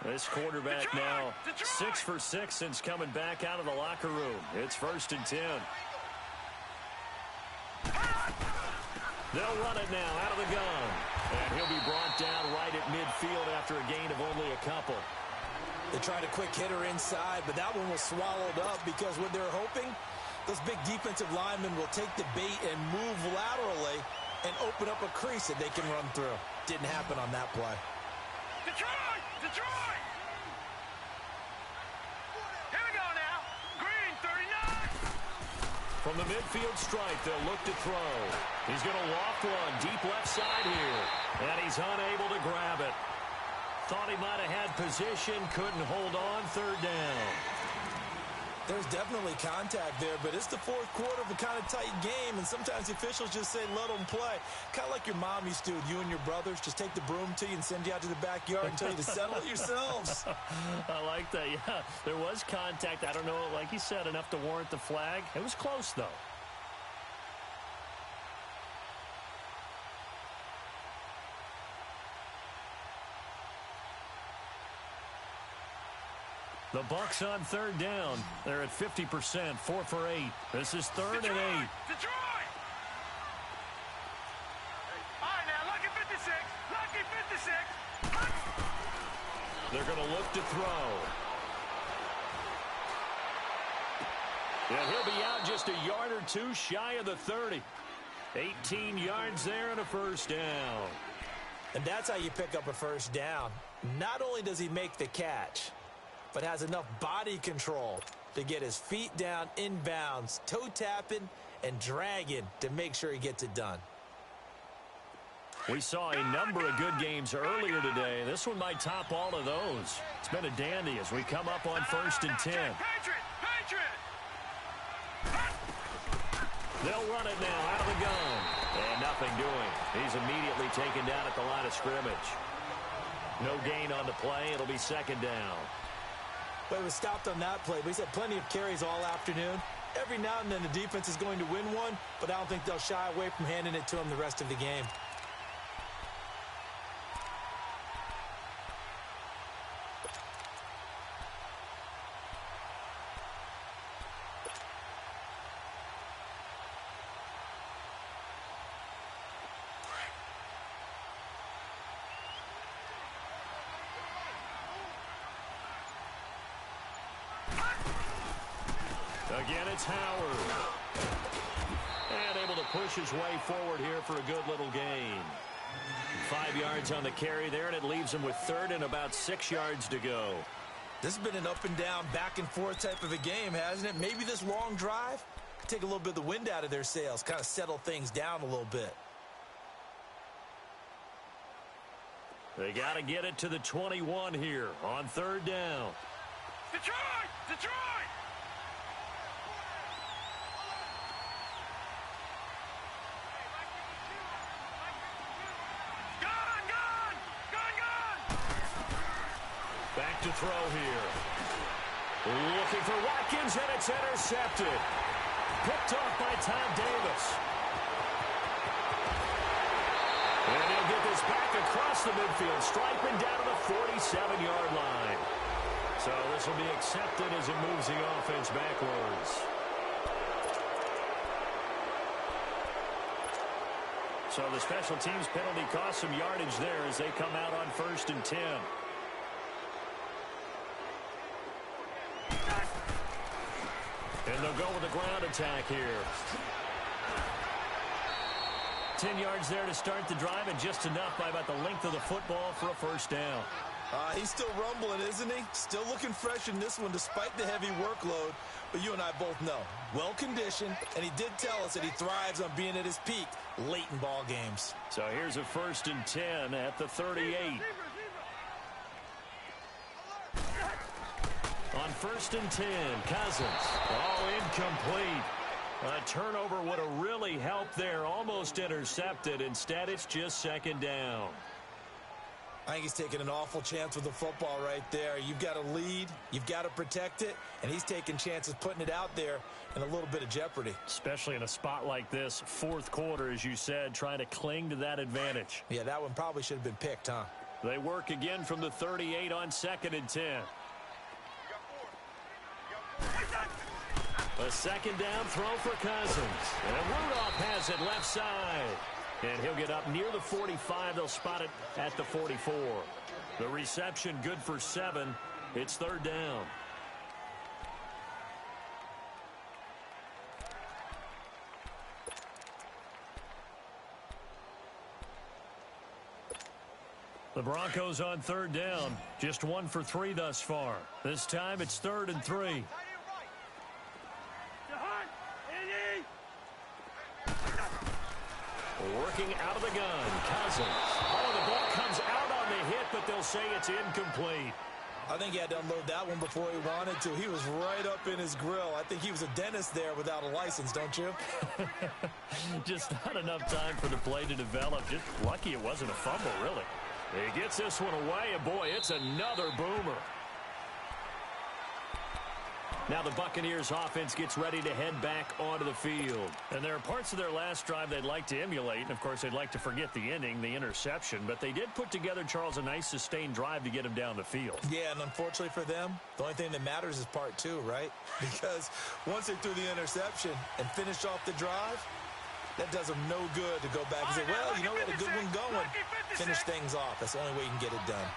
This quarterback now 6 for 6 since coming back out of the locker room. It's 1st and 10. They'll run it now out of the gun. And he'll be brought down right at midfield after a gain of only a couple. They tried a quick hitter inside, but that one was swallowed up because what they're hoping, those big defensive linemen will take the bait and move laterally and open up a crease that they can run through. Didn't happen on that play. Detroit! Detroit! Here we go now. Green, 39. From the midfield stripe, they'll look to throw. He's going to loft one deep left side here. And he's unable to grab it. Thought he might have had position, couldn't hold on, 3rd down. There's definitely contact there, but it's the 4th quarter of a kind of tight game, and sometimes the officials just say, let them play. Kind of like your mom used to with you and your brothers. Just take the broom to you and send you out to the backyard and tell you to settle it yourselves. I like that, yeah. There was contact. I don't know, like you said, enough to warrant the flag. It was close, though. The Bucs on 3rd down. They're at 50%, 4 for 8. This is 3rd and 8. Detroit! All right, now, lucky 56. Lucky 56. They're going to look to throw. And he'll be out just a yard or two shy of the 30. 18 yards there and a 1st down. And that's how you pick up a 1st down. Not only does he make the catch, but has enough body control to get his feet down inbounds, toe tapping and dragging to make sure he gets it done. We saw a number of good games earlier today. This one might top all of those. It's been a dandy as we come up on 1st and 10. Patriot! Patriot! They'll run it now out of the gun. And nothing doing. He's immediately taken down at the line of scrimmage. No gain on the play. It'll be 2nd down. Well, he was stopped on that play, but he's had plenty of carries all afternoon. Every now and then the defense is going to win one, but I don't think they'll shy away from handing it to him the rest of the game. Again, it's Howard. And able to push his way forward here for a good little gain. 5 yards on the carry there, and it leaves him with 3rd and about 6 yards to go. This has been an up and down, back and forth type of a game, hasn't it? Maybe this long drive, take a little bit of the wind out of their sails, kind of settle things down a little bit. They got to get it to the 21 here on 3rd down. Detroit! Detroit! Back to throw here. Looking for Watkins, and it's intercepted. Picked off by Todd Davis. And he'll get this back across the midfield, striping down to the 47-yard line. So this will be accepted as it moves the offense backwards. So the special teams penalty cost some yardage there as they come out on 1st and 10. And they'll go with a ground attack here. 10 yards there to start the drive, and just enough by about the length of the football for a first down. He's still rumbling, isn't he? Still looking fresh in this one despite the heavy workload. But you and I both know, well-conditioned, and he did tell us that he thrives on being at his peak late in ball games. So here's a 1st and 10 at the 38. On 1st and 10, Cousins. All incomplete. A turnover would have really helped there. Almost intercepted. Instead, it's just 2nd down. I think he's taking an awful chance with the football right there. You've got to lead, you've got to protect it, and he's taking chances putting it out there in a little bit of jeopardy. Especially in a spot like this, 4th quarter, as you said, trying to cling to that advantage. Yeah, that one probably should have been picked, huh? They work again from the 38 on 2nd and 10. A 2nd down throw for Cousins. And Rudolph has it left side. And he'll get up near the 45. They'll spot it at the 44. The reception good for 7. It's 3rd down. The Broncos on 3rd down. Just 1 for 3 thus far. This time it's 3rd and 3. Working out of the gun, Cousins. Oh, the ball comes out on the hit, but they'll say it's incomplete. I think he had to unload that one before he wanted to. He was right up in his grill. I think he was a dentist there without a license, don't you? Just not enough time for the play to develop. Just lucky it wasn't a fumble, really. He gets this one away, and boy, it's another boomer. Now the Buccaneers offense gets ready to head back onto the field. And there are parts of their last drive they'd like to emulate. And, of course, they'd like to forget the ending, the interception. But they did put together, Charles, a nice sustained drive to get him down the field. Yeah, and unfortunately for them, the only thing that matters is part 2, right? Because once they threw the interception and finished off the drive, that does them no good to go back and say, well, you know, we had a good one going. Finish things off. That's the only way you can get it done.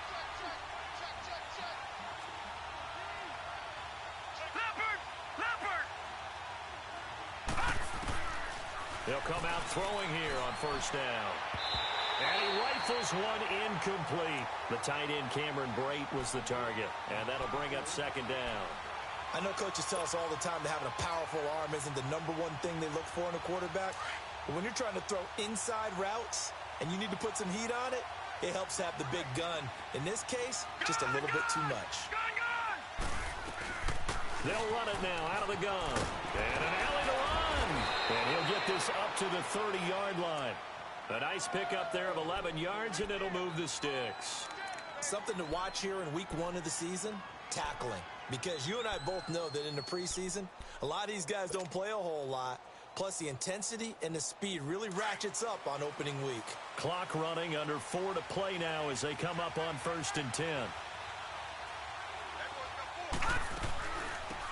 They'll come out throwing here on 1st down. And he rifles one incomplete. The tight end Cameron Brate was the target. And that'll bring up 2nd down. I know coaches tell us all the time that having a powerful arm isn't the #1 thing they look for in a quarterback. But when you're trying to throw inside routes and you need to put some heat on it, it helps have the big gun. In this case, just a little bit too much. They'll run it now out of the gun. And an alley to run. And he'll get this up to the 30-yard line. A nice pickup there of 11 yards, and it'll move the sticks. Something to watch here in week 1 of the season, tackling. Because you and I both know that in the preseason, a lot of these guys don't play a whole lot. Plus, the intensity and the speed really ratchets up on opening week. Clock running, under 4 to play now as they come up on 1st and 10.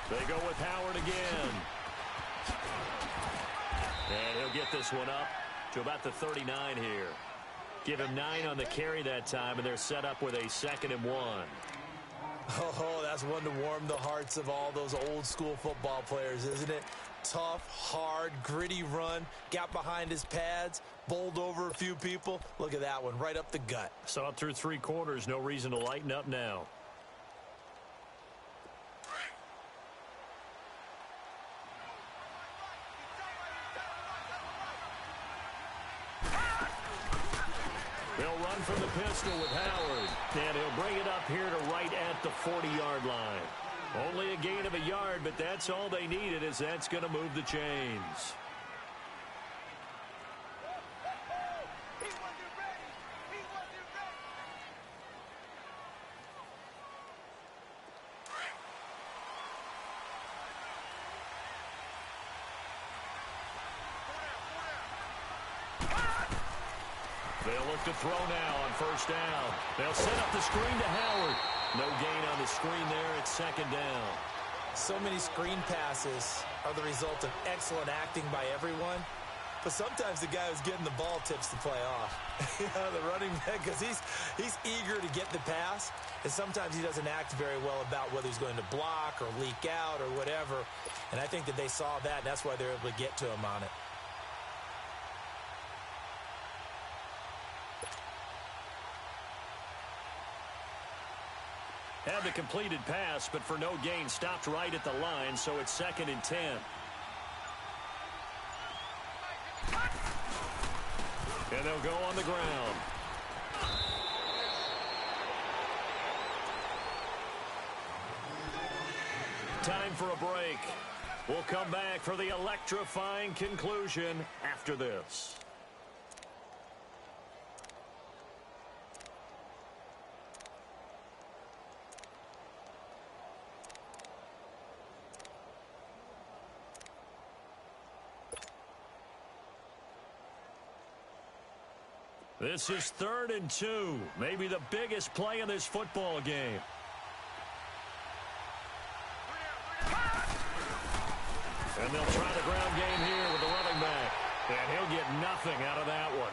They go with Howard again. And he'll get this one up to about the 39 here. Give him 9 on the carry that time, and they're set up with a 2nd and 1. Oh, that's one to warm the hearts of all those old school football players, isn't it? Tough, hard, gritty run, got behind his pads, bowled over a few people. Look at that one, right up the gut. Saw it through 3 quarters, no reason to lighten up now. They'll run from the pistol with Howard, and he'll bring it up here to right at the 40-yard line. Only a gain of a yard, but that's all they needed, as that's going to move the chains. They'll look to throw now on 1st down. They'll set up the screen to Howard. No gain on the screen there. It's 2nd down. So many screen passes are the result of excellent acting by everyone. But sometimes the guy who's getting the ball tips the play off. The running back, because he's eager to get the pass. And sometimes he doesn't act very well about whether he's going to block or leak out or whatever. And I think that they saw that, and that's why they were able to get to him on it. Had the completed pass, but for no gain, stopped right at the line, so it's 2nd and 10. And they'll go on the ground. Time for a break. We'll come back for the electrifying conclusion after this. This is 3rd and 2, maybe the biggest play in this football game. And they'll try the ground game here with the running back. And he'll get nothing out of that one.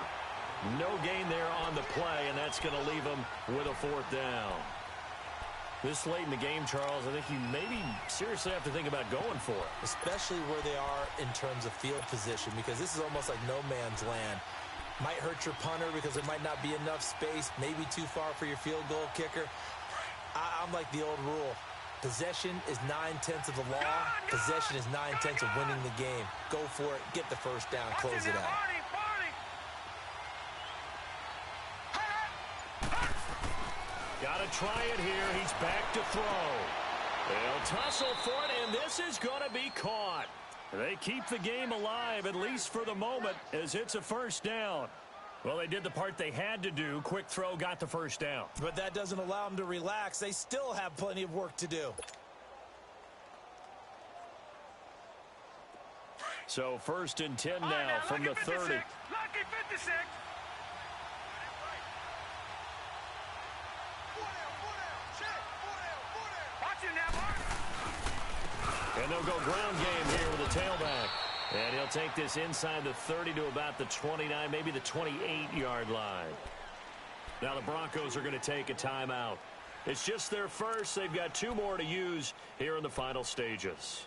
No gain there on the play, and that's going to leave him with a 4th down. This late in the game, Charles, I think you maybe seriously have to think about going for it. Especially where they are in terms of field position, because this is almost like no man's land. Might hurt your punter because there might not be enough space, maybe too far for your field goal kicker. I'm like the old rule. Possession is 9/10 of the law. Possession is 9/10 of winning the game. Go for it. Get the 1st down. Close it out. Got to try it here. He's back to throw. They'll tussle for it, and this is going to be caught. They keep the game alive, at least for the moment, as it's a 1st down. Well, they did the part they had to do. Quick throw, got the 1st down. But that doesn't allow them to relax. They still have plenty of work to do. So 1st and 10 now from the 30. Lucky 56. Watch it now, Mark. And they'll go ground game here with a tailback. And he'll take this inside the 30 to about the 29, maybe the 28-yard line. Now the Broncos are going to take a timeout. It's just their first. They've got 2 more to use here in the final stages.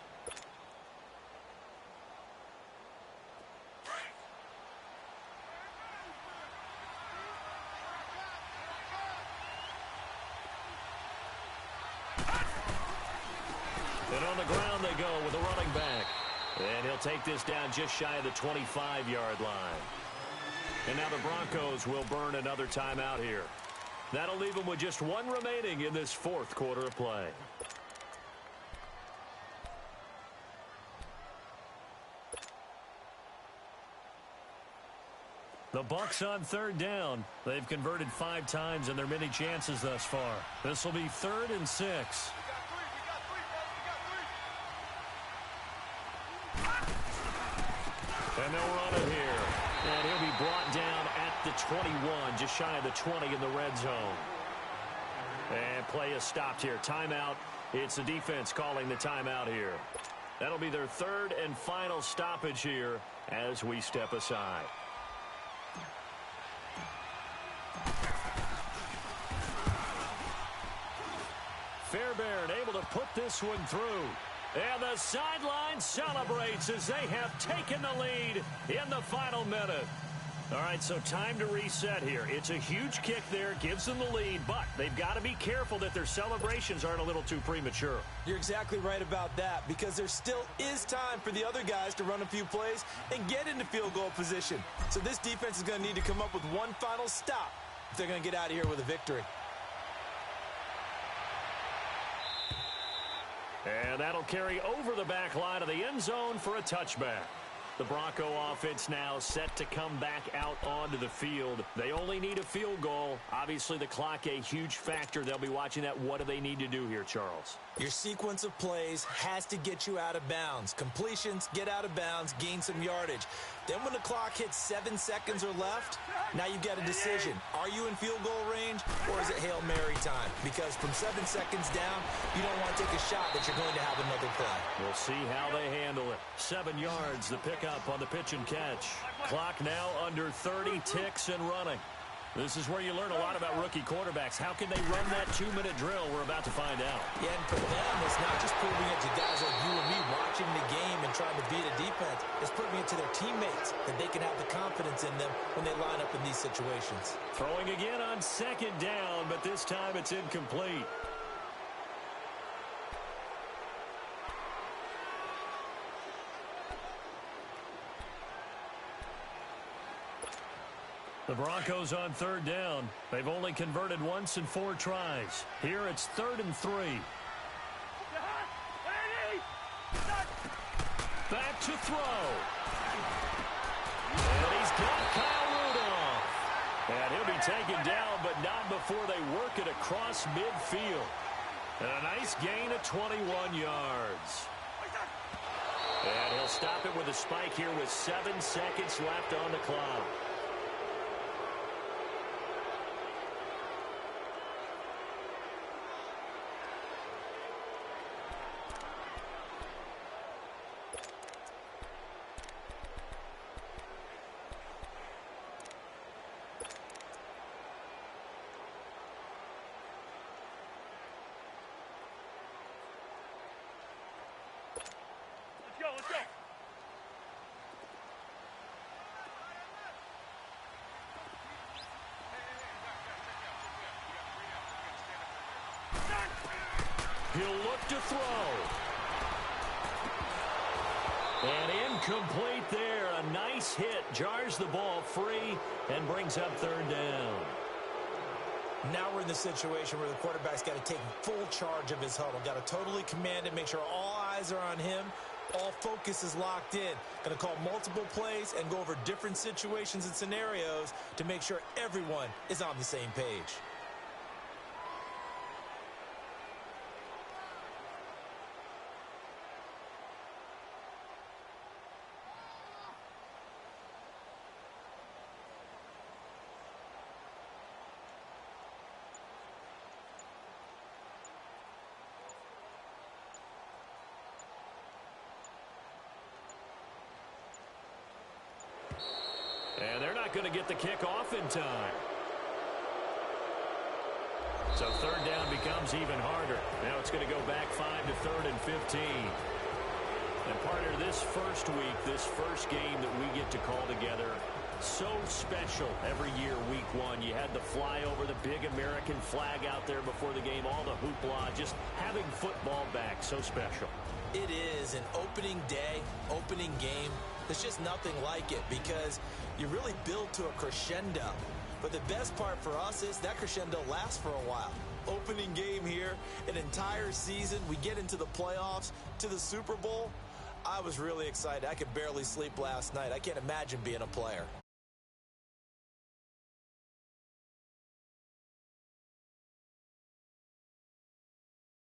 And on the ground they go with a running back. And he'll take this down just shy of the 25-yard line. And now the Broncos will burn another timeout here. That'll leave them with just 1 remaining in this 4th quarter of play. The Bucs on 3rd down. They've converted 5 times in their many chances thus far. This will be 3rd and 6. And they'll run it here. And he'll be brought down at the 21, just shy of the 20 in the red zone. And play is stopped here. Timeout. It's the defense calling the timeout here. That'll be their 3rd and final stoppage here as we step aside. Fairbairn able to put this one through. And the sideline celebrates as they have taken the lead in the final minute. All right, so time to reset here. It's a huge kick there, gives them the lead, but they've got to be careful that their celebrations aren't a little too premature. You're exactly right about that, because there still is time for the other guys to run a few plays and get into field goal position. So this defense is going to need to come up with one final stop if they're going to get out of here with a victory. And that'll carry over the back line of the end zone for a touchback. The Bronco offense now set to come back out onto the field. They only need a field goal. Obviously, the clock a huge factor. They'll be watching that. What do they need to do here, Charles? Your sequence of plays has to get you out of bounds. Completions, get out of bounds, gain some yardage. Then when the clock hits 7 seconds or left, now you've got a decision. Are you in field goal range, or is it Hail Mary time? Because from 7 seconds down, you don't want to take a shot that you're going to have another play. We'll see how they handle it. 7 yards, the pickup on the pitch and catch. Clock now under 30 ticks and running. This is where you learn a lot about rookie quarterbacks. How can they run that 2-minute drill? We're about to find out. Yeah, and for them, it's not just proving it to guys like you and me watching the game and trying to beat a defense. It's proving it to their teammates that they can have the confidence in them when they line up in these situations. Throwing again on 2nd down, but this time it's incomplete. The Broncos on third down. They've only converted once in 4 tries. Here it's 3rd and 3. Back to throw. And he's got Kyle Rudolph. And he'll be taken down, but not before they work it across midfield. And a nice gain of 21 yards. And he'll stop it with a spike here with 7 seconds left on the clock. Let's go. He'll look to throw. And incomplete there. A nice hit. Jars the ball free and brings up 3rd down. Now we're in the situation where the quarterback's got to take full charge of his huddle. Got to totally command it, make sure all eyes are on him. All focus is locked in. Going to call multiple plays and go over different situations and scenarios to make sure everyone is on the same page. And they're not going to get the kick off in time. So 3rd down becomes even harder. Now it's going to go back 5 to 3rd and 15. And partner, this first week, this first game that we get to call together, so special every year, week 1. You had the flyover, the big American flag out there before the game, all the hoopla, just having football back, so special. It is an opening day, opening game. There's just nothing like it because you really build to a crescendo. But the best part for us is that crescendo lasts for a while. Opening game here, an entire season. We get into the playoffs, to the Super Bowl. I was really excited. I could barely sleep last night. I can't imagine being a player.